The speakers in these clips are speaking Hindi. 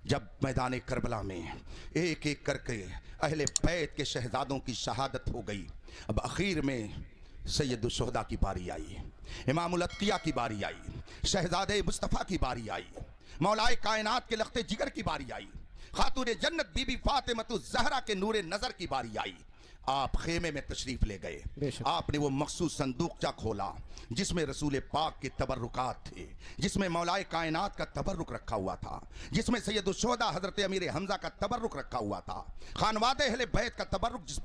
जब मैदान करबला में एक एक करके अहले बैत के शहजादों की शहादत हो गई, अब आखिर में सैयदुल शुहदा की बारी आई, इमामुल अत्किया की बारी आई, शहजादे मुस्तफ़ा की बारी आई, मौलाए कायनात के लख्ते जिगर की बारी आई, खातून जन्नत बीबी फातिमतुज़ ज़हरा के नूरे नज़र की बारी आई। आप खेमे में तशरीफ ले गए, आपने वो मखसूस संदूकचा खोला जिसमें रसूल पाक के तबर्रुकात थे, जिसमें मौलाए कायनात का तबर्रुक रखा हुआ था, जिसमें सैयदुल शुहदा हजरत अमीर हमजा का तबर्रुक रखा हुआ था, खानवादे अहले बैत का तबर्रुक जिस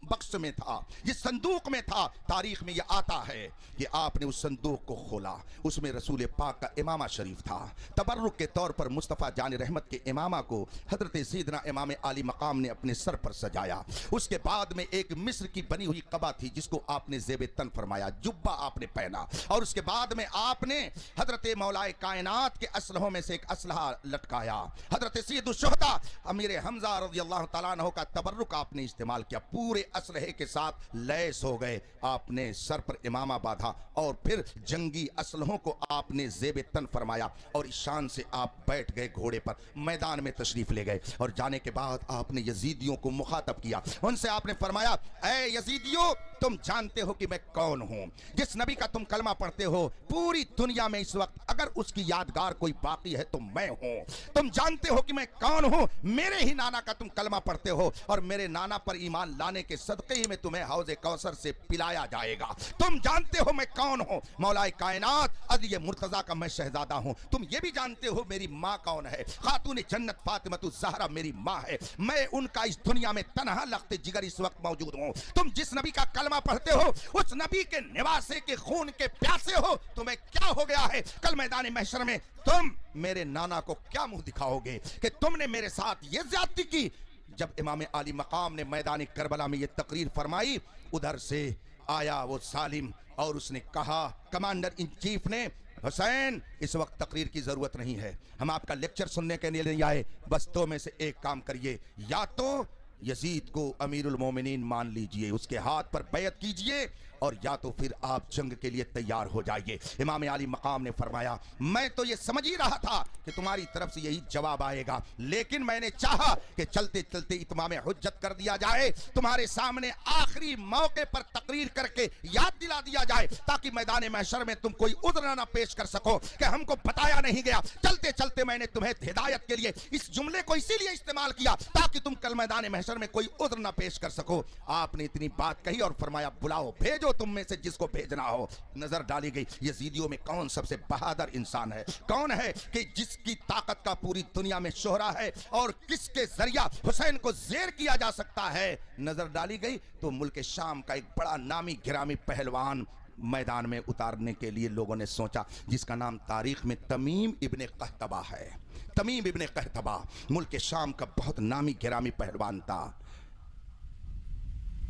बक्स में था, जिस संदूक में था। तारीख में यह आता है कि आपने उस संदूक को खोला, उसमें रसूल पाक का इमामा शरीफ था। तबर्रुक के तौर पर मुस्तफ़ा जान रहमत के इमामा को हजरत सैयदना इमाम आली मकाम ने अपने सर पर सजाया। उसके बाद में एक मिस्र की बनी हुई कबा थी जिसको आपने ज़ेबे तन फरमाया, जुब्बा आपने पहना, और उसके बाद में आपने हजरत मौलाए कायनात के असलहों में से एक असलहा लटकाया। हजरत सैयदुल शुहदा अमीर हमजा रज़ियल्लाहु तआला अन्हु का तबर्रुक आपने इस्तेमाल किया, पूरे असलहे के साथ लैस हो गए। आपने सर पर इमामा बांधा और फिर जंगी असलहों को आपने ज़ेबे तन फरमाया और इस शान से आप बैठ गए घोड़े पर, मैदान में तशरीफ ले गए। और जाने के बाद आपने यजीदियों को मुखातब किया, उनसे आपने फरमाया, ऐ यजीदियों, तुम जानते हो कि मैं कौन हूं। जिस नबी का तुम कलमा पढ़ते हो पूरी दुनिया में इस वक्त अगर उसकी यादगार कोई बाकी है तो मैं हूं। तुम जानते हो कि मैं कौन हूं, मेरे ही नाना का तुम कलमा पढ़ते हो और मेरे नाना पर ईमान लाने के सदक़े ही में तुम्हें हौज़े कौसर से पिलाया जाएगा। तुम जानते हो मैं कौन हूं, मौलाए कायनात अली मुर्तज़ा का मैं शहजादा हूं। तुम ये भी जानते हो मेरी माँ कौन है, खातून जन्नत फातिमतुज़ ज़हरा मेरी माँ है। मैं उनका इस दुनिया में तनहा लख्ते जिगर इस वक्त मौजूद हूं। तुम जिस नबी का कलमा पढ़ते हो उस नबी के निवासे के खून के प्यासे हो। तुम्हें क्या हो गया है, कल मैदान महशर में तुम मेरे नाना को क्या मुंह दिखाओगे कि तुमने मेरे साथ ये ज्यादती की। जब इमाम आली मकाम ने मैदान करबला में ये तकरीर फरमाई, उधर से आया वो सालिम और उसने कहा, कमांडर इन चीफ ने, हुसैन इस वक्त तकरीर की जरूरत नहीं है, हम आपका लेक्चर सुनने के लिए नहीं आए, बस दो में से एक काम करिए, या तो यजीद को अमीरुल मोमिनीन मान लीजिए, उसके हाथ पर बैत कीजिए, और या तो फिर आप जंग के लिए तैयार हो जाइए। इमाम आली मकाम ने फरमाया, मैं तो ये समझ ही रहा था कि तुम्हारी तरफ से यही जवाब आएगा, लेकिन मैंने चाहा कि चलते चलते इत्माम हुज्जत कर दिया जाए, तुम्हारे सामने आखिरी मौके पर तकरीर करके याद दिला दिया जाए, ताकि मैदान महशर में तुम कोई उज़्र ना पेश कर सको कि हमको बताया नहीं गया। चलते चलते मैंने तुम्हें हिदायत के लिए इस जुमले को इसीलिए इस्तेमाल किया ताकि तुम कल मैदान महशर में कोई उज़्र ना पेश कर सको। आपने इतनी बात कही और फरमाया, बुलाओ, भेजो तुम में से जिसको भेजना हो। नजर डाली गई, यजीदियों में कौन सबसे बहादुर इंसान है, कौन है कि जिसकी ताकत का पूरी दुनिया में शोहरा है और किसके जरिया हुसैन को जेर किया जा सकता है। नजर डाली गई तो मुल्क शाम का एक बड़ा नामी गिरामी पहलवान मैदान में उतारने के लिए लोगों ने सोचा, जिसका नाम तारीख में तमीम इब्ने कहतबा है। तमीम इब्ने कहतबा मुल्क शाम का बहुत नामी गिरामी पहलवान था।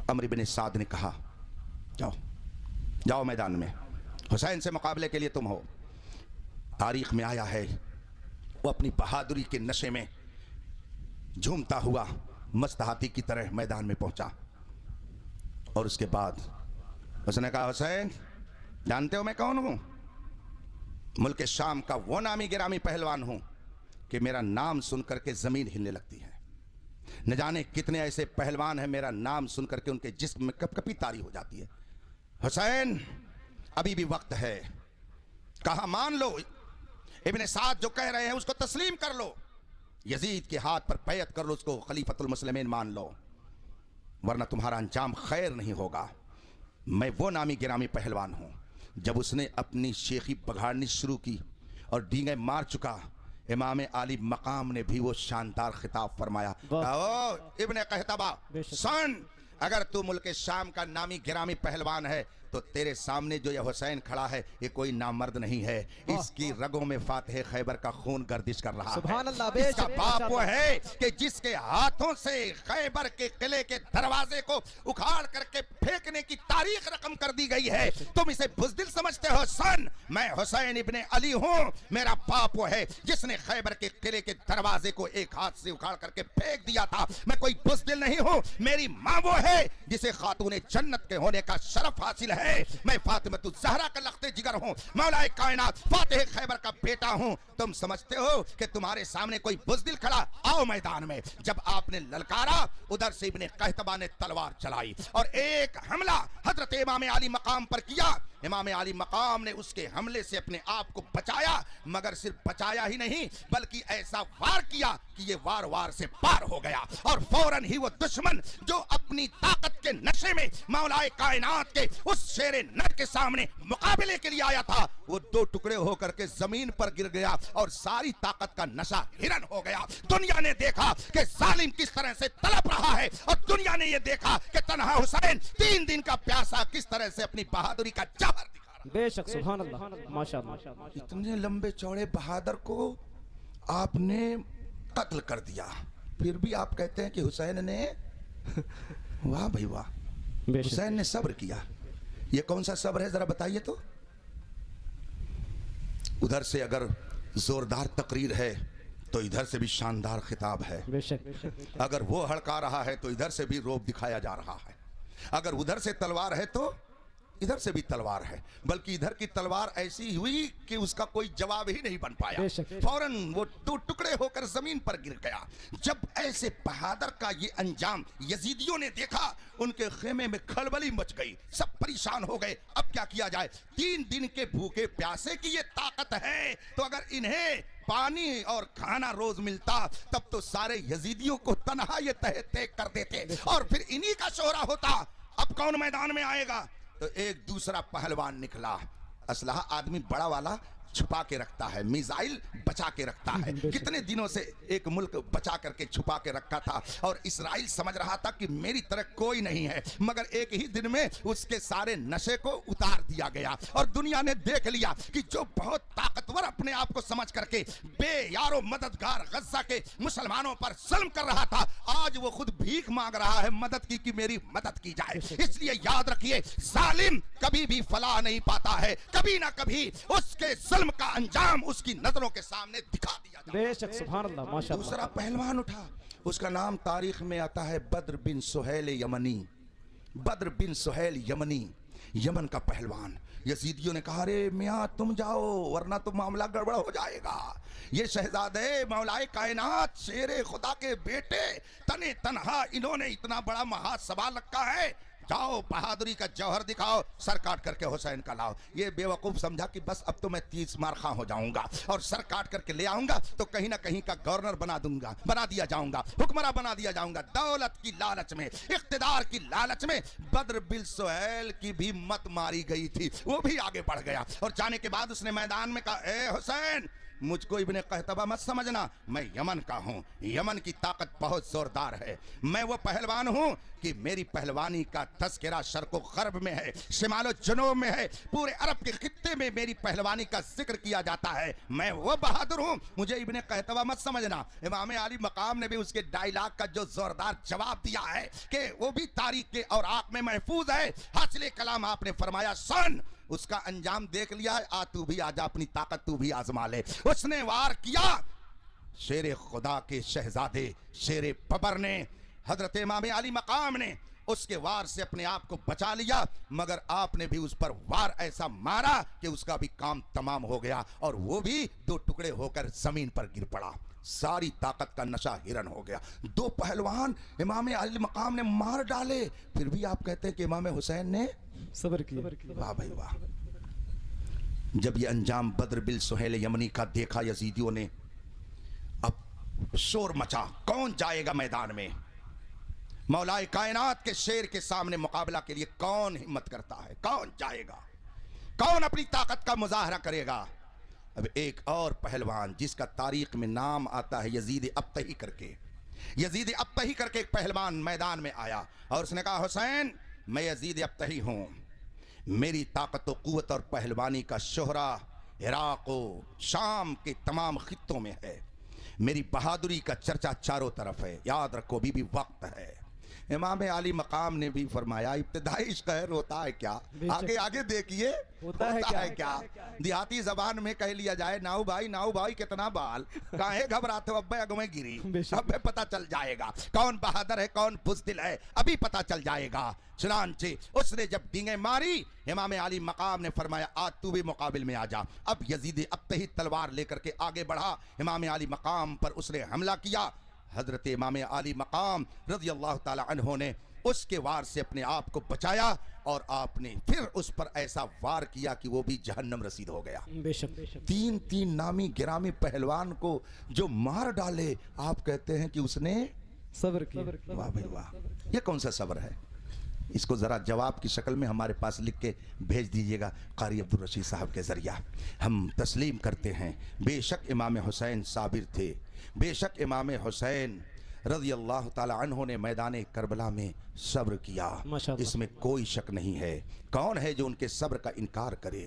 अमर इब्ने साद ने कहा, जाओ जाओ मैदान में, हुसैन से मुकाबले के लिए तुम हो। तारीख में आया है वो अपनी बहादुरी के नशे में झूमता हुआ मस्त हाथी की तरह मैदान में पहुंचा और उसके बाद उसने कहा, हुसैन जानते हो मैं कौन हूं? मुल्क शाम का वो नामी गिरामी पहलवान हूं कि मेरा नाम सुनकर के जमीन हिलने लगती है। न जाने कितने ऐसे पहलवान हैं, मेरा नाम सुनकर के उनके जिस्म में कपकपी तारी हो जाती है। हुसैन अभी भी वक्त है, कहा मान लो, इब्ने साद जो कह रहे हैं उसको तस्लीम कर लो, यजीद के हाथ पर बैत कर लो, उसको खलीफतुल मुस्लिमीन मान लो, वरना तुम्हारा अंजाम खैर नहीं होगा। मैं वो नामी गिरामी पहलवान हूं। जब उसने अपनी शेखी बघाड़नी शुरू की और डींगे मार चुका, इमाम आली मकाम ने भी वो शानदार खिताब फरमाया, ओ इब्ने कहतबा सन, अगर तू मुल्क शाम का नामी गिरामी पहलवान है तो तेरे सामने जो ये हुसैन खड़ा है ये कोई नामर्द नहीं है, इसकी रगों में फातह खैबर का खून गर्दिश कर रहा है। इसका बाप वो है कि जिसके हाथों से खैबर के किले के दरवाजे को उखाड़ करके फेंकने की तारीख रकम कर दी गई है। तुम इसे बुज़दिल समझते हो सन, मैं हुसैन इब्ने अली हूँ। मेरा बाप वो है जिसने खैबर के किले के दरवाजे को एक हाथ से उखाड़ करके फेंक दिया था। मैं कोई बुज़दिल नहीं हूँ। मेरी माँ वो है जिसे खातून जन्नत के होने का शरफ हासिल है। है। मैं फातिमतु ज़हरा का लख्ते जिगर हूँ, मौलाए कायनात फातिह खैबर का बेटा हूँ। तुम समझते हो कि तुम्हारे सामने कोई बुज़दिल खड़ा, आओ मैदान में। जब आपने ललकारा, उधर से इब्ने कहतबा ने तलवार चलाई और एक हमला हजरत इमाम आली मकाम पर किया। इमाम आली मकाम ने उसके हमले से अपने आप को बचाया, मगर सिर्फ बचाया ही नहीं बल्कि ऐसा वार किया कि ये वार वार से पार हो गया और फौरन ही वो दुश्मन जो अपनी ताकत के नशे में मौलाए कायनात के उस शेरे नर के सामने मुकाबले के लिए आया था, वो दो टुकड़े होकर के जमीन पर गिर गया और सारी ताकत का नशा हिरन हो गया। दुनिया ने देखा कि जालिम किस तरह से तड़प रहा है और दुनिया ने ये देखा कि तन्हा हुसैन 3 दिन का प्यासा किस तरह से अपनी बहादुरी का जौहर दिखा रहा है। बेशक सुभान अल्लाह, माशाअल्लाह। इतने लंबे चौड़े बहादुर को आपने कत्ल कर दिया, फिर भी आप कहते हैं कि हुसैन ने वाह भाई वाह, हुसैन ने सब्र किया। ये कौन सा सब्र है जरा बताइए तो। उधर से अगर जोरदार तकरीर है तो इधर से भी शानदार खिताब है। बेशक अगर वो हड़का रहा है तो इधर से भी रौब दिखाया जा रहा है। अगर उधर से तलवार है तो इधर से भी तलवार है, बल्कि इधर की तलवार ऐसी हुई कि उसका कोई जवाब ही नहीं बन पाया। फौरन वो दो टुकड़े होकर जमीन पर गिर गया। जब ऐसे बहादुर का ये अंजाम यजीदियों ने देखा, उनके खेमे में खलबली मच गई, सब परेशान हो गए। अब क्या किया जाए? 3 दिन के भूखे प्यासे की ये ताकत है, तो अगर इन्हें पानी और खाना रोज मिलता तब तो सारे यजीदियों को तनहा ये तह तय कर देते और फिर इन्हीं का शोहरा होता। अब कौन मैदान में आएगा? तो एक दूसरा पहलवान निकला। असलहा आदमी बड़ा वाला छुपा के रखता है, मिसाइल बचा के रखता है। कितने दिनों से एक मुल्क बचा करके छुपा के रखा था और इस्राइल समझ रहा था कि मेरी तरह कोई नहीं है, मगर एक ही दिन में उसके सारे नशे को उतार दिया गया और दुनिया ने देख लिया कि जो बहुत ताकतवर अपने आप को समझ करके बेयारो मददगार गज्जा के मुसलमानों पर जुल्म कर रहा था, आज वो खुद भीख मांग रहा है मदद की कि मेरी मदद की जाए। इसलिए याद रखिए, जालिम कभी भी फलाह नहीं पाता है, कभी ना कभी उसके का अंजाम उसकी नजरों के सामने दिखा दिया जाता है। बेशक सुभान अल्लाह, माशाअल्लाह। दूसरा पहलवान उठा, उसका नाम तारीख में आता है बद्र बिन सुहैल यमनी। बद्र बिन सुहैल यमनी, यमन का पहलवान। यजीदियों ने कहा, अरे मियाँ तुम जाओ वरना तो मामला गड़बड़ हो जाएगा। ये शहजादे मौलाए कायनात शेरे खुदा के बेटे तने तनहा इन्होंने इतना बड़ा महासवाल रखा है, जाओ बहादुरी का जौहर दिखाओ, सर काट करके हुसैन का लाओ। ये बेवकूफ समझा कि बस अब तो मैं 30 मार खा हो जाऊंगा और सर काट करके ले आऊंगा तो कहीं ना कहीं का गवर्नर बना दिया जाऊंगा, हुक्मरान बना दिया जाऊंगा। दौलत की लालच में, इख्तिदार की लालच में बद्र बिन सुहैल की भी मत मारी गई थी, वो भी आगे बढ़ गया और जाने के बाद उसने मैदान में कहा, ए हुसैन मुझको इब्ने कहतबा मत समझना, मैं यमन का हूँ, यमन की ताकत बहुत जोरदार है। मैं वो पहलवान हूँ कि मेरी पहलवानी का तस्करा शर्क़ो ग़र्ब में है, शिमालो जनूब में है, पूरे अरब के खित्ते में मेरी पहलवानी का जिक्र किया जाता है। मैं वो बहादुर हूँ, मुझे इब्ने कहतबा मत समझना। इमाम आली मकाम ने भी उसके डायलॉग का जो जोरदार जवाब दिया है कि वो भी तारीख के और आँख में महफूज है। हासिल कलाम आपने फरमाया, सुन उसका अंजाम देख लिया है, आ तू भी आजा, अपनी ताकत तू भी आजमा ले। उसने वार किया, शेरे खुदा के शहजादे शेरे बबर ने, हजरत इमाम अली मकाम ने उसके वार से अपने आप को बचा लिया, मगर आपने भी उस पर वार ऐसा मारा कि उसका भी काम तमाम हो गया और वो भी 2 टुकड़े होकर जमीन पर गिर पड़ा। सारी ताकत का नशा हिरन हो गया। 2 पहलवान इमाम अली मकाम ने मार डाले, फिर भी आप कहते हैं कि इमाम हुसैन ने सब्र किया। वाह भाई वाह। जब ये अंजाम बद्र बिन सुहैल यमनी का देखा यजीदियों ने, अब शोर मचा, कौन जाएगा मैदान में? मौलाए कायनात के शेर के सामने मुकाबला के लिए कौन हिम्मत करता है? कौन जाएगा? कौन अपनी ताकत का मुजाहरा करेगा? अब एक और पहलवान जिसका तारीख में नाम आता है यजीद अब्तही करके, यजीद अब्तही करके एक पहलवान मैदान में आया और उसने कहा, हुसैन मैं यजीद अब्तही हूँ, मेरी ताकत व कुव्वत और पहलवानी का शोहरा इराक़ व शाम के तमाम खित्तों में है, मेरी बहादुरी का चर्चा चारों तरफ है। याद रखो अभी भी वक्त है, इमाम आली मकाम ने भी फरमाया इब्तिदाई इश्क है रोता है क्या। आगे आगे देखिए होता है क्या। देहाती जबान में कह लिया जाए नाऊ भाई कितना बाल काहे घबराते हो अब्बे अगमे गिरी। अबे पता चल जाएगा कौन बहादुर है कौन बुज़दिल है, अभी पता चल जाएगा। चुनांचे उसने जब डींगे मारी इमाम आली मकाम ने फरमाया आज तू भी मुकाबिल में आ जा। अब यजीद अब्तही तलवार लेकर के आगे बढ़ा, इमाम आली मकाम पर उसने हमला किया। हजरत इमाम आली मकाम रज़ी अल्लाह ताला अन्हो ने उसके वार से अपने आप को बचाया और आपने फिर उस पर ऐसा वार किया कि वो भी जहन्नम रसीद हो गया। बेशक तीन नामी गिरामी पहलवान को जो मार डाले, आप कहते हैं कि उसने सब्र किया। वाह भाई वाह, ये कौन सा सब्र है? इसको ज़रा जवाब की शक्ल में हमारे पास लिख के भेज दीजिएगा कारी अब्दुल रशीद साहब के ज़रिया। हम तस्लीम करते हैं बेशक इमाम हुसैन साबिर थे, बेशक इमाम हुसैन रज़ी अल्लाह ताला अन्हो ने मैदान करबला में सब्र किया, इसमें कोई शक नहीं है। कौन है जो उनके सब्र का इनकार करे?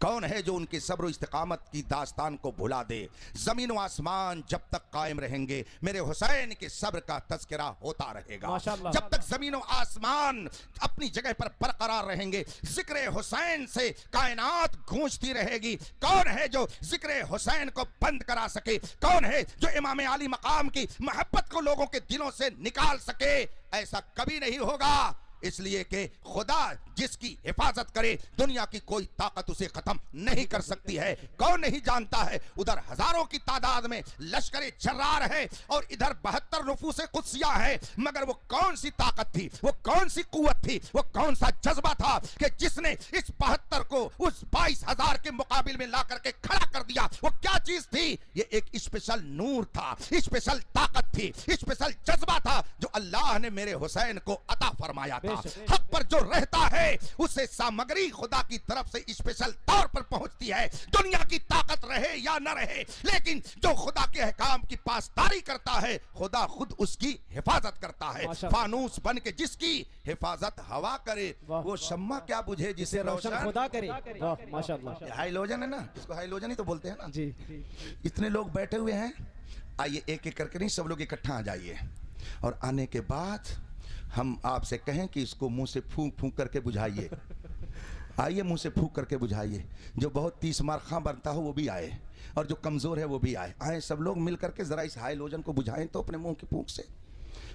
कौन है जो उनके सब्र इस्तिकामत की दास्तान को भुला दे? जमीन व आसमान जब तक कायम रहेंगे मेरे हुसैन के सब्र का तज़किरा होता रहेगा। जब तक जमीन व आसमान अपनी जगह पर बरकरार रहेंगे जिक्र हुसैन से कायनात गूंजती रहेगी। कौन है जो जिक्र हुसैन को बंद करा सके? कौन है जो इमाम आली मकाम की मोहब्बत को लोगों के दिलों से निकाल सके? ऐसा कभी नहीं होगा, इसलिए कि खुदा जिसकी हिफाजत करे दुनिया की कोई ताकत उसे खत्म नहीं कर सकती है। कौन नहीं जानता है उधर हजारों की तादाद में लश्कर जर्रार है और इधर 72 नफूसे कुदसिया है, मगर वो कौन सी ताकत थी, वो कौन सी कुव्वत थी, वो कौन सा जज्बा था कि जिसने इस 72 को उस 22,000 के मुकाबिल में ला करके खड़ा कर दिया? वो क्या चीज थी? ये एक स्पेशल नूर था, स्पेशल ताकत थी, स्पेशल जज्बा था जो अल्लाह ने मेरे हुसैन को अता फरमाया था। हक पर जो रहता है उसे सामग्री खुदा की तरफ से स्पेशल तौर पर पहुंचती है। दुनिया की ताकत रहे या न रहे, लेकिन जो खुदा के अहकाम की पासदारी करता है खुदा खुद उसकी हिफाजत करता है। फानूस बन के जिसकी हिफाजत हवा करे वो शम्मा क्या बुझे जिसे रोशन खुदा करे। माशाअल्लाह, हाइलोजन है ना, इसको हाइलोजन ही तो बोलते हैं ना जी। इतने लोग बैठे हुए हैं, आइए एक एक करके नहीं सब लोग इकट्ठा आ जाइए और आने के बाद हम आपसे कहें कि इसको मुंह से फूंक फूंक करके बुझाइए। आइए मुंह से फूंक करके बुझाइए। जो बहुत 30 मार खां बनता हो वो भी आए और जो कमज़ोर है वो भी आए सब लोग मिल करके ज़रा इस हाइलोजन को बुझाएं तो अपने मुंह की फूंक से।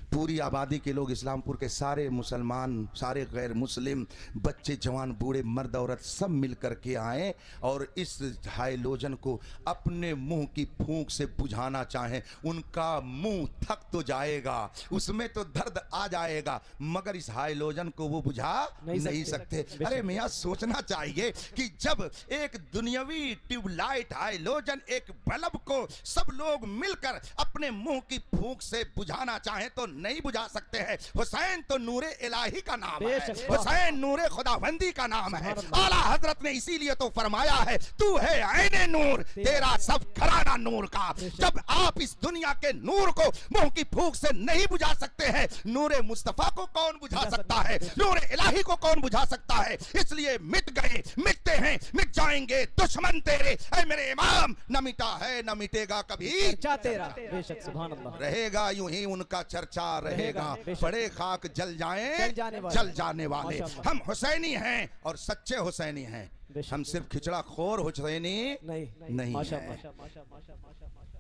पूरी आबादी के लोग, इस्लामपुर के सारे मुसलमान, सारे गैर मुस्लिम, बच्चे जवान बूढ़े मर्द औरत सब मिल कर के आए और इस हाइलोजन को अपने मुंह की फूंक से बुझाना चाहें। उनका मुंह थक तो जाएगा, उसमें तो दर्द आ जाएगा, मगर इस हाइलोजन को वो बुझा नहीं सकते। अरे मियाँ सोचना चाहिए कि जब एक दुनियावी ट्यूबलाइट हाइलोजन एक बल्ब को सब लोग मिलकर अपने मुंह की फूंक से बुझाना चाहें तो नहीं बुझा सकते हैं। हुसैन तो नूरे इलाही का नाम है, हुसैन नूरे खुदाबंदी का नाम है। आला हजरत ने इसीलिए तो फरमाया है तू है ऐने नूर, तेरा सब घराना नूर का। जब आप इस दुनिया के नूर को मुंह की फूंक से नहीं बुझा सकते हैं, नूरे मुस्तफा को कौन बुझा सकता है? नूरे इलाही को कौन बुझा सकता है? इसलिए मिट गए, मिटते हैं, मिट जाएंगे दुश्मन तेरे। ऐ मेरे इमाम, न मिटा है न मिटेगा कभी तेरा। बेशक, सुभान अल्लाह। रहेगा यूं ही उनका चर्चा रहेगा, बड़े खाक जल जाएं जल जाने वाले। हम हुसैनी हैं और सच्चे हुसैनी हैं, हम सिर्फ खिचड़ा खोर हुसैनी नहीं है।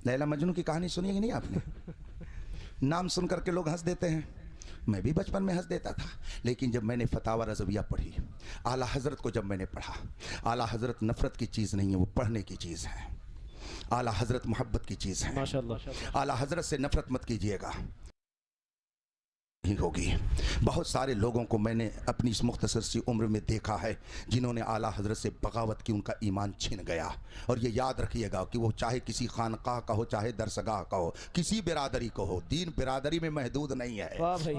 लैला मजनू की कहानी सुनी है कि नहीं आपने? नाम सुन करके लोग हंस देते हैं, मैं भी बचपन में हंस देता था, लेकिन जब मैंने फतावा रज़विया पढ़ी, आला हजरत को जब मैंने पढ़ा, आला हजरत नफरत की चीज़ नहीं है, वो पढ़ने की चीज़ है। आला हजरत मोहब्बत की चीज़ है। माशाअल्लाह। आला हजरत से नफरत मत कीजिएगा, ही होगी। बहुत सारे लोगों को मैंने अपनी इस मुख्तसर सी उम्र में देखा है जिन्होंने आला हजरत से बगावत की, उनका ईमान छिन गया। और ये याद रखिएगा कि वो चाहे किसी खानकाह का हो, चाहे दरसगाह का हो, किसी बिरादरी को हो, दीन बिरादरी में महदूद नहीं है,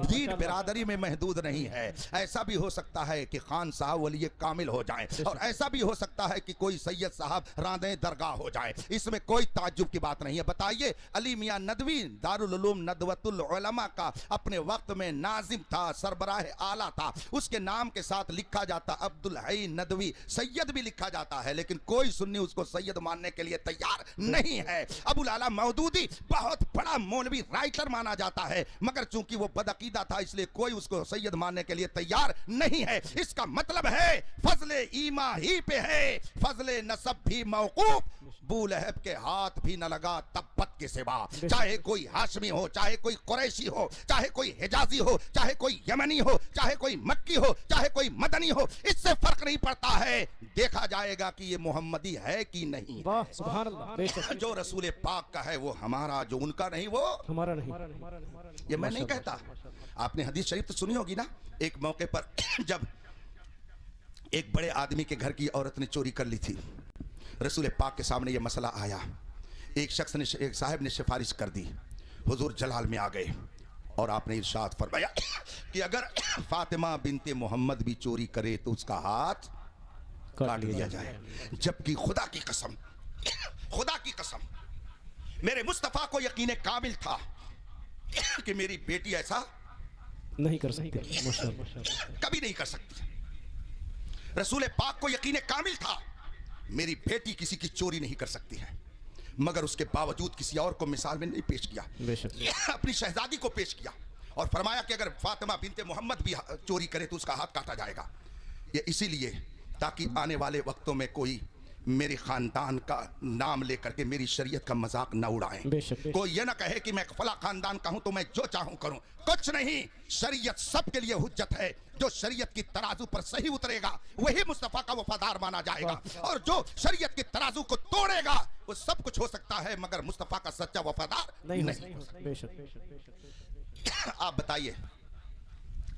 दीन बिरादरी में महदूद नहीं है। ऐसा भी हो सकता है कि खान साहब वली कामिल हो जाए और ऐसा भी हो सकता है कि कोई सैयद साहब रांदे दरगाह हो जाए, इसमें कोई ताज्जुब की बात नहीं है। बताइए अली मियां नदवी दारुल उलूम नदवतुल उलमा का अपने वक्त में नाजिम था, सरबराह आला था, उसके नाम के साथ लिखा जाता अब्दुल हई नदवी, सैयद भी लिखा जाता है, लेकिन कोई सुन्नी उसको सैयद मानने के लिए तैयार नहीं है। अबुल आला मौदूदी बहुत बड़ा मौलवी राइटर माना जाता है, मगर चूंकि वो बदअकीदा था इसलिए कोई उसको सैयद मानने के लिए तैयार नहीं है। इसका मतलब है फजले ईमा ही पे है, फजले नसब भी मौकूफ, अबू लहब के हाथ भी न लगा तब्बत के सिवा। चाहे कोई हाशमी हो, चाहे कोई कुरैशी हो, चाहे कोई हिजाजी हो, चाहे कोई यमनी हो, चाहे कोई मक्की हो, चाहे कोई मदनी हो, इससे फर्क नहीं पड़ता है। देखा जाएगा कि ये मोहम्मदी है कि नहीं। वाह सुभान अल्लाह, बेशक। जो रसूल पाक का है वो हमारा, जो उनका नहीं वो हमारा नहीं। ये मैं नहीं कहता। आपने हदीस शरीफ तो सुनी होगी ना, एक मौके पर जब एक बड़े आदमी के घर की औरत ने चोरी कर ली थी, रसूल पाक के सामने ये मसला आया। एक शख्स ने, एक साहब ने सिफारिश कर दी, हुजूर जलाल में आ गए और आपने इरशाद फरमाया कि अगर फातिमा बिनते मोहम्मद भी चोरी करे तो उसका हाथ काट लिया जाए। जबकि खुदा की कसम, खुदा की कसम, मेरे मुस्तफा को यकीन कामिल था कि मेरी बेटी ऐसा नहीं कर सकती, माशाअल्लाह, कभी नहीं कर सकती। रसूल पाक को यकीन कामिल था मेरी बेटी किसी की चोरी नहीं कर सकती है, मगर उसके बावजूद किसी और को मिसाल में नहीं पेश किया, अपनी शहजादी को पेश किया और फरमाया कि अगर फातिमा बिनते मोहम्मद भी चोरी करे तो उसका हाथ काटा जाएगा। ये इसीलिए ताकि आने वाले वक्तों में कोई मेरे खानदान का नाम लेकर के मेरी शरीयत का मजाक न उड़ाएं। कोई ये ना कहे कि मैं फला खानदान का हूं तो मैं जो चाहूं करूं। कुछ नहीं, शरीयत सबके लिए हुज्जत है। जो शरीयत की तराजू पर सही उतरेगा वही मुस्तफा का वफादार माना जाएगा, और जो शरीयत की तराजू को तोड़ेगा वो सब कुछ हो सकता है मगर मुस्तफा का सच्चा वफादार नहीं। आप बताइए,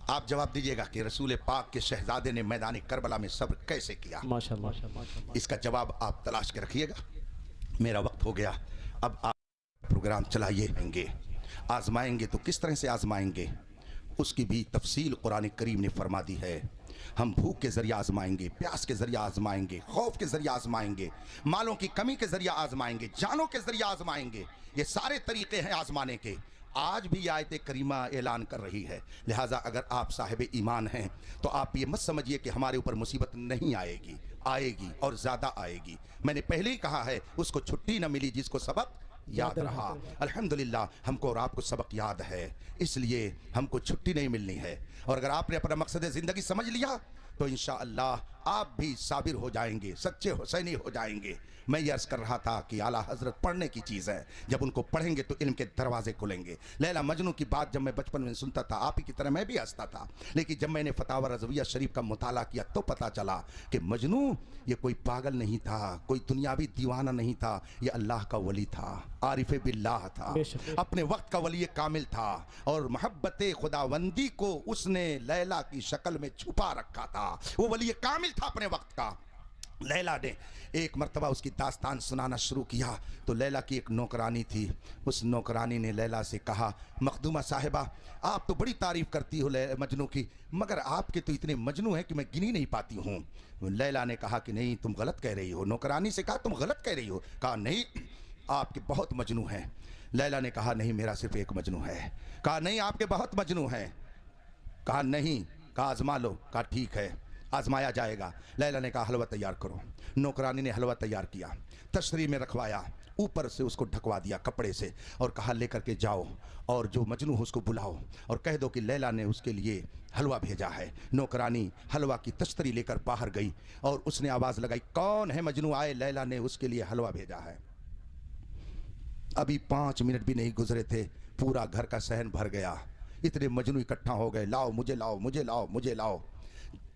आप जवाब दीजिएगा कि रसूल पाक के शहजादे ने मैदान करबला में सब्र कैसे किया। माशाअल्लाह। इसका जवाब आप तलाश के रखिएगा। मेरा वक्त हो गया, अब आप प्रोग्राम चलाइए। आजमाएंगे तो किस तरह से आजमाएंगे उसकी भी तफसील कुरान करीम ने फरमा दी है। हम भूख के जरिए आजमाएंगे, प्यास के जरिए आजमाएंगे, खौफ के जरिए आजमाएंगे, मालों की कमी के जरिए आजमाएंगे, जानों के जरिए आजमाएंगे। ये सारे तरीके हैं आजमाने के। आज भी आयत करीमा ऐलान कर रही है। लिहाजा अगर आप साहिब ईमान हैं तो आप ये मत समझिए कि हमारे ऊपर मुसीबत नहीं आएगी, आएगी और ज़्यादा आएगी। मैंने पहले ही कहा है, उसको छुट्टी न मिली जिसको सबक याद रहा। अल्हम्दुलिल्लाह हमको और आपको सबक याद है, इसलिए हमको छुट्टी नहीं मिलनी है। और अगर आपने अपना मकसद ज़िंदगी समझ लिया तो इंशाअल्लाह आप भी साबिर हो जाएंगे, सच्चे हुसैनी हो जाएंगे। मैं ये अर्ज़ कर रहा था कि आला हज़रत पढ़ने की चीज़ है, जब उनको पढ़ेंगे तो इल्म के दरवाजे खुलेंगे। लैला मजनू की बात जब मैं बचपन में सुनता था, आप ही की तरह मैं भी हंसता था, लेकिन जब मैंने फतावा रज़विया शरीफ का मुताला किया तो पता चला कि मजनू ये कोई पागल नहीं था, कोई दुनियावी दीवाना नहीं था, ये अल्लाह का वली था, आरिफ बिल्लाह था, अपने वक्त का वली कामिल था, और मोहब्बत खुदावंदी को उसने लैला की शक्ल में छुपा रखा था। वो वली कामिल था अपने वक्त का। लैला ने एक मर्तबा उसकी दास्तान सुनाना शुरू किया तो लैला की एक नौकरानी थी। उस नौकरानी ने लैला से कहा, मखदूमा साहिबा आप तो बड़ी तारीफ़ करती हो मजनू की, मगर आपके तो इतने मजनू हैं कि मैं गिनी नहीं पाती हूँ। लैला ने कहा कि नहीं तुम गलत कह रही हो। नौकरानी से कहा तुम गलत कह रही हो। कहा नहीं आपके बहुत मजनू हैं। लैला ने कहा नहीं मेरा सिर्फ एक मजनू है। कहा नहीं आपके बहुत मजनू हैं। कहा नहीं, कहा आजमा लो। कहा ठीक है आजमाया जाएगा। लैला ने कहा हलवा तैयार करो। नौकरानी ने हलवा तैयार किया, तशरी में रखवाया, ऊपर से उसको ढकवा दिया कपड़े से और कहा लेकर के जाओ और जो मजनू हो उसको बुलाओ और कह दो कि लैला ने उसके लिए हलवा भेजा है। नौकरानी हलवा की तश्तरी लेकर बाहर गई और उसने आवाज़ लगाई, कौन है मजनू आए, लैला ने उसके लिए हलवा भेजा है। अभी 5 मिनट भी नहीं गुजरे थे, पूरा घर का सहन भर गया। इतने मजनू इकट्ठा हो गए, लाओ मुझे लाओ मुझे लाओ मुझे लाओ।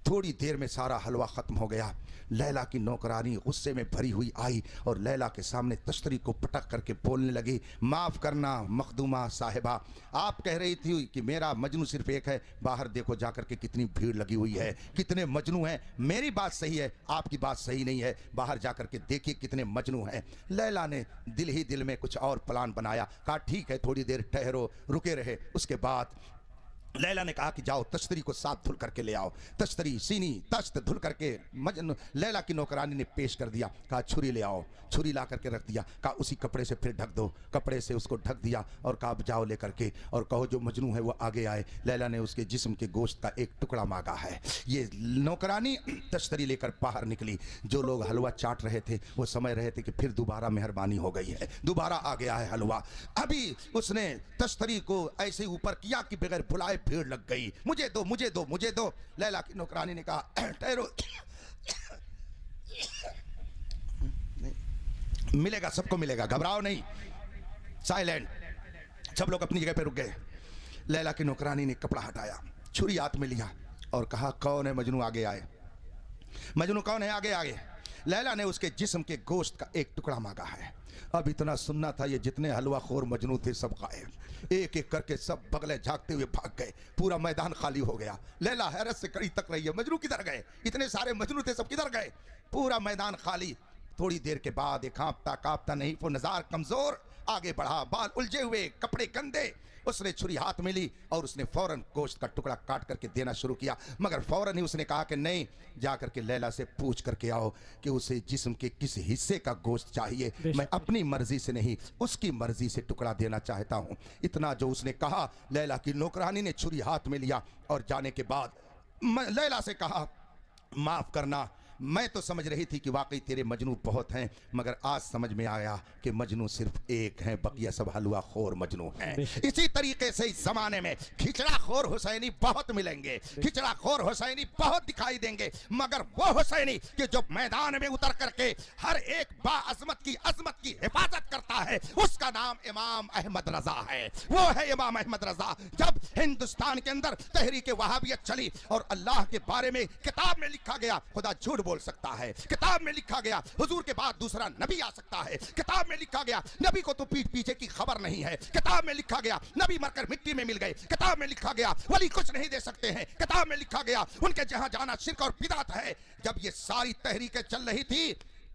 थोड़ी देर में सारा हलवा ख़त्म हो गया। लैला की नौकरानी गुस्से में भरी हुई आई और लैला के सामने तश्तरी को पटक करके बोलने लगी, माफ़ करना मखदूमा साहिबा, आप कह रही थी कि मेरा मजनू सिर्फ एक है, बाहर देखो जाकर के कितनी भीड़ लगी हुई है, कितने मजनू हैं। मेरी बात सही है, आपकी बात सही नहीं है, बाहर जाकर के देखिए कितने मजनू हैं। लैला ने दिल ही दिल में कुछ और प्लान बनाया। कहा ठीक है थोड़ी देर ठहरो, रुके रहे। उसके बाद लैला ने कहा कि जाओ तश्तरी को साफ धुल करके ले आओ। तश्तरी सीनी तश्त धुल करके मजनू लैला की नौकरानी ने पेश कर दिया। कहा छुरी ले आओ, छुरी ला करके रख दिया। कहा उसी कपड़े से फिर ढक दो, कपड़े से उसको ढक दिया और कहा अब जाओ ले करके और कहो जो मजनू है वो आगे आए। लैला ने उसके जिस्म के गोश्त का एक टुकड़ा मांगा है। ये नौकरानी तश्तरी लेकर बाहर निकली। जो लोग हलवा चाट रहे थे वो समझ रहे थे कि फिर दोबारा मेहरबानी हो गई है, दोबारा आ गया है हलवा। अभी उसने तश्तरी को ऐसे ऊपर किया कि बगैर बुलाए भीड़ लग गई। मुझे दो मुझे दो मुझे दो। लैला की नौकरानी ने कहा ठहरो, मिलेगा सबको मिलेगा, घबराओ नहीं, साइलेंट। सब लोग अपनी जगह पे रुक गए। लैला की नौकरानी ने कपड़ा हटाया, छुरी हाथ में लिया और कहा कौन है मजनू आगे आए। मजनू कौन है आगे आए। लैला ने उसके जिस्म के गोश्त का एक टुकड़ा मांगा है। अब इतना सुनना था, ये जितने हलवा खोर मजनू थे सब गायब। एक एक करके सब बगले झांकते हुए भाग गए। पूरा मैदान खाली हो गया। लैला हैरत से कड़ी तक रही है, मजनू किधर गए, इतने सारे मजनू थे सब किधर गए। पूरा मैदान खाली। थोड़ी देर के बाद एक कांपता कांपता नहीं वो नजार कमजोर आगे बढ़ा, बाल उलझे हुए, कपड़े गंदे। उसने छुरी हाथ में ली और उसने फौरन गोश्त का टुकड़ा काट करके देना शुरू किया। मगर फौरन ही उसने कहा कि नहीं, जा करके लैला से पूछ करके आओ कि उसे जिस्म के किस हिस्से का गोश्त चाहिए। मैं अपनी मर्जी से नहीं, उसकी मर्जी से टुकड़ा देना चाहता हूँ। इतना जो उसने कहा, लैला की नौकरानी ने छुरी हाथ में लिया और जाने के बाद लैला से कहा माफ करना, मैं तो समझ रही थी कि वाकई तेरे मजनू बहुत हैं, मगर आज समझ में आया कि मजनू सिर्फ एक है, बकिया सब हलवा खोर मजनू हैं। इसी तरीके से इस जमाने में खिचड़ा खोर हुसैनी बहुत मिलेंगे, खिचड़ा खोर हुसैनी बहुत दिखाई देंगे, मगर वो हुसैनी कि जो मैदान में उतर करके हर एक बाअज़मत की अजमत की हिफाजत करता है, उसका नाम इमाम अहमद रजा है। वो है इमाम अहमद रजा। जब हिंदुस्तान के अंदर तहरीक वहाबियत चली और अल्लाह के बारे में किताब में लिखा गया, खुदा झूठ बोल सकता है, किताब में लिखा गया हुजूर के बाद दूसरा नबी आ सकता है, किताब में लिखा गया नबी को तो पीठ पीछे की खबर नहीं है, किताब में लिखा गया नबी मरकर मिट्टी में मिल गए, किताब में लिखा गया वली कुछ नहीं दे सकते हैं, किताब में लिखा गया उनके जहां जाना शिर्क और बिदअत है। जब ये सारी तहरीकें चल रही थी,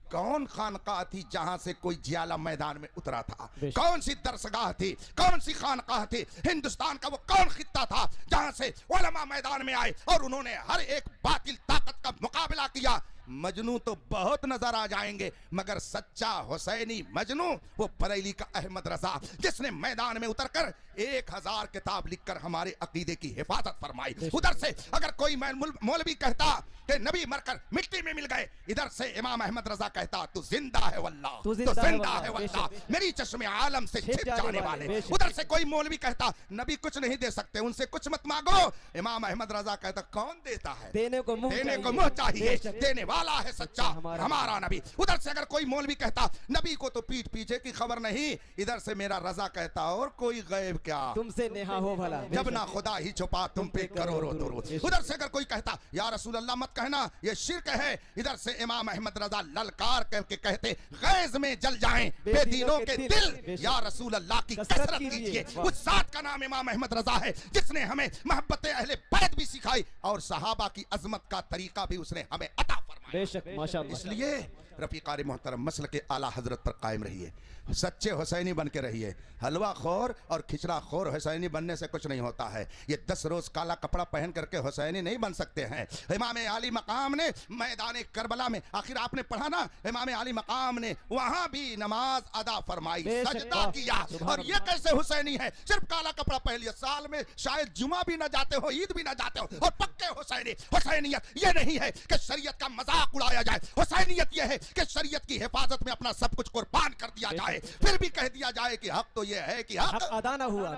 कौन खानकाह थी जहां से कोई जियाला मैदान में उतरा था, कौन सी दरसगाह थी, कौन सी खानकाह थी, हिंदुस्तान का वो कौन खित्ता था जहां से उलमा मैदान में आए और उन्होंने हर एक बातिल ताकत का मुकाबला किया। मजनू तो बहुत नजर आ जाएंगे, मगर सच्चा हुसैनी मजनू वो बरेली का अहमद रजा, जिसने मैदान में उतरकर 1000 किताब लिखकर हमारे अकीदे की हिफाजत फरमाई। उधर से अगर कोई मौलवी कहता कि नबी मरकर मिट्टी में मिल गए, इधर से इमाम अहमद रजा कहता तू जिंदा है वल्लाह, तू जिंदा है वल्लाह, मेरी चश्मे आलम से छिप जाने वाले। उधर से कोई मौलवी कहता नबी कुछ नहीं दे सकते, उनसे कुछ मत मांगो, इमाम अहमद रजा कहता कौन देता है, देने को मुंह चाहिए, देने वाला है सच्चा हमारा नबी। उधर से अगर कोई मौलवी कहता नबी को तो पीठ पीछे की खबर नहीं, इधर से मेरा रजा कहता और कोई गैब क्या, तुमसे नेहा हो भला, जब ना खुदा ही छुपा तुम पे करोड़ों दुरूद। उधर से अगर कोई कहता या रसूल अल्लाह मत कहना ये शिर्क है, इधर से इमाम अहमद रजा ललकार करके कहते गैज में जल जाएं बेदीनों के दिल, या रसूल अल्लाह की कसरत कीजिए। उस जात का नाम इमाम अहमद रजा है जिसने हमें मोहब्बत अहले बैत भी सिखाई और सहाबा की अजमत का तरीका भी उसने हमें अता फरमाया। बेशक माशाअल्लाह। इसलिए रफीकार मोहतरम मसल के आला हजरत पर कायम रहिए, सच्चे हुसैनी बन के रहिए। हलवा खोर और खिचड़ा खोर हुसैनी बनने से कुछ नहीं होता है। ये 10 रोज काला कपड़ा पहन करके हुसैनी नहीं बन सकते हैं। इमाम अली मकाम ने मैदान करबला में, आखिर आपने पढ़ा ना, इमाम अली मकाम ने वहां भी नमाज अदा फरमाई, सजदा किया, और ये कैसे हुसैनी है, सिर्फ काला कपड़ा पहन लिया, साल में शायद जुमा भी ना जाते हो, ईद भी ना जाते हो, और पक्के हुसैनी। हुसैनियत ये नहीं है कि शरीयत का मजाक उड़ाया जाए, हुसैनियत ये है कि शरीयत की हिफाजत में अपना सब कुछ कुर्बान कर दिया जाए, फिर भी कह दिया जाए कि हक तो ये है कि हक अदा ना हुआ।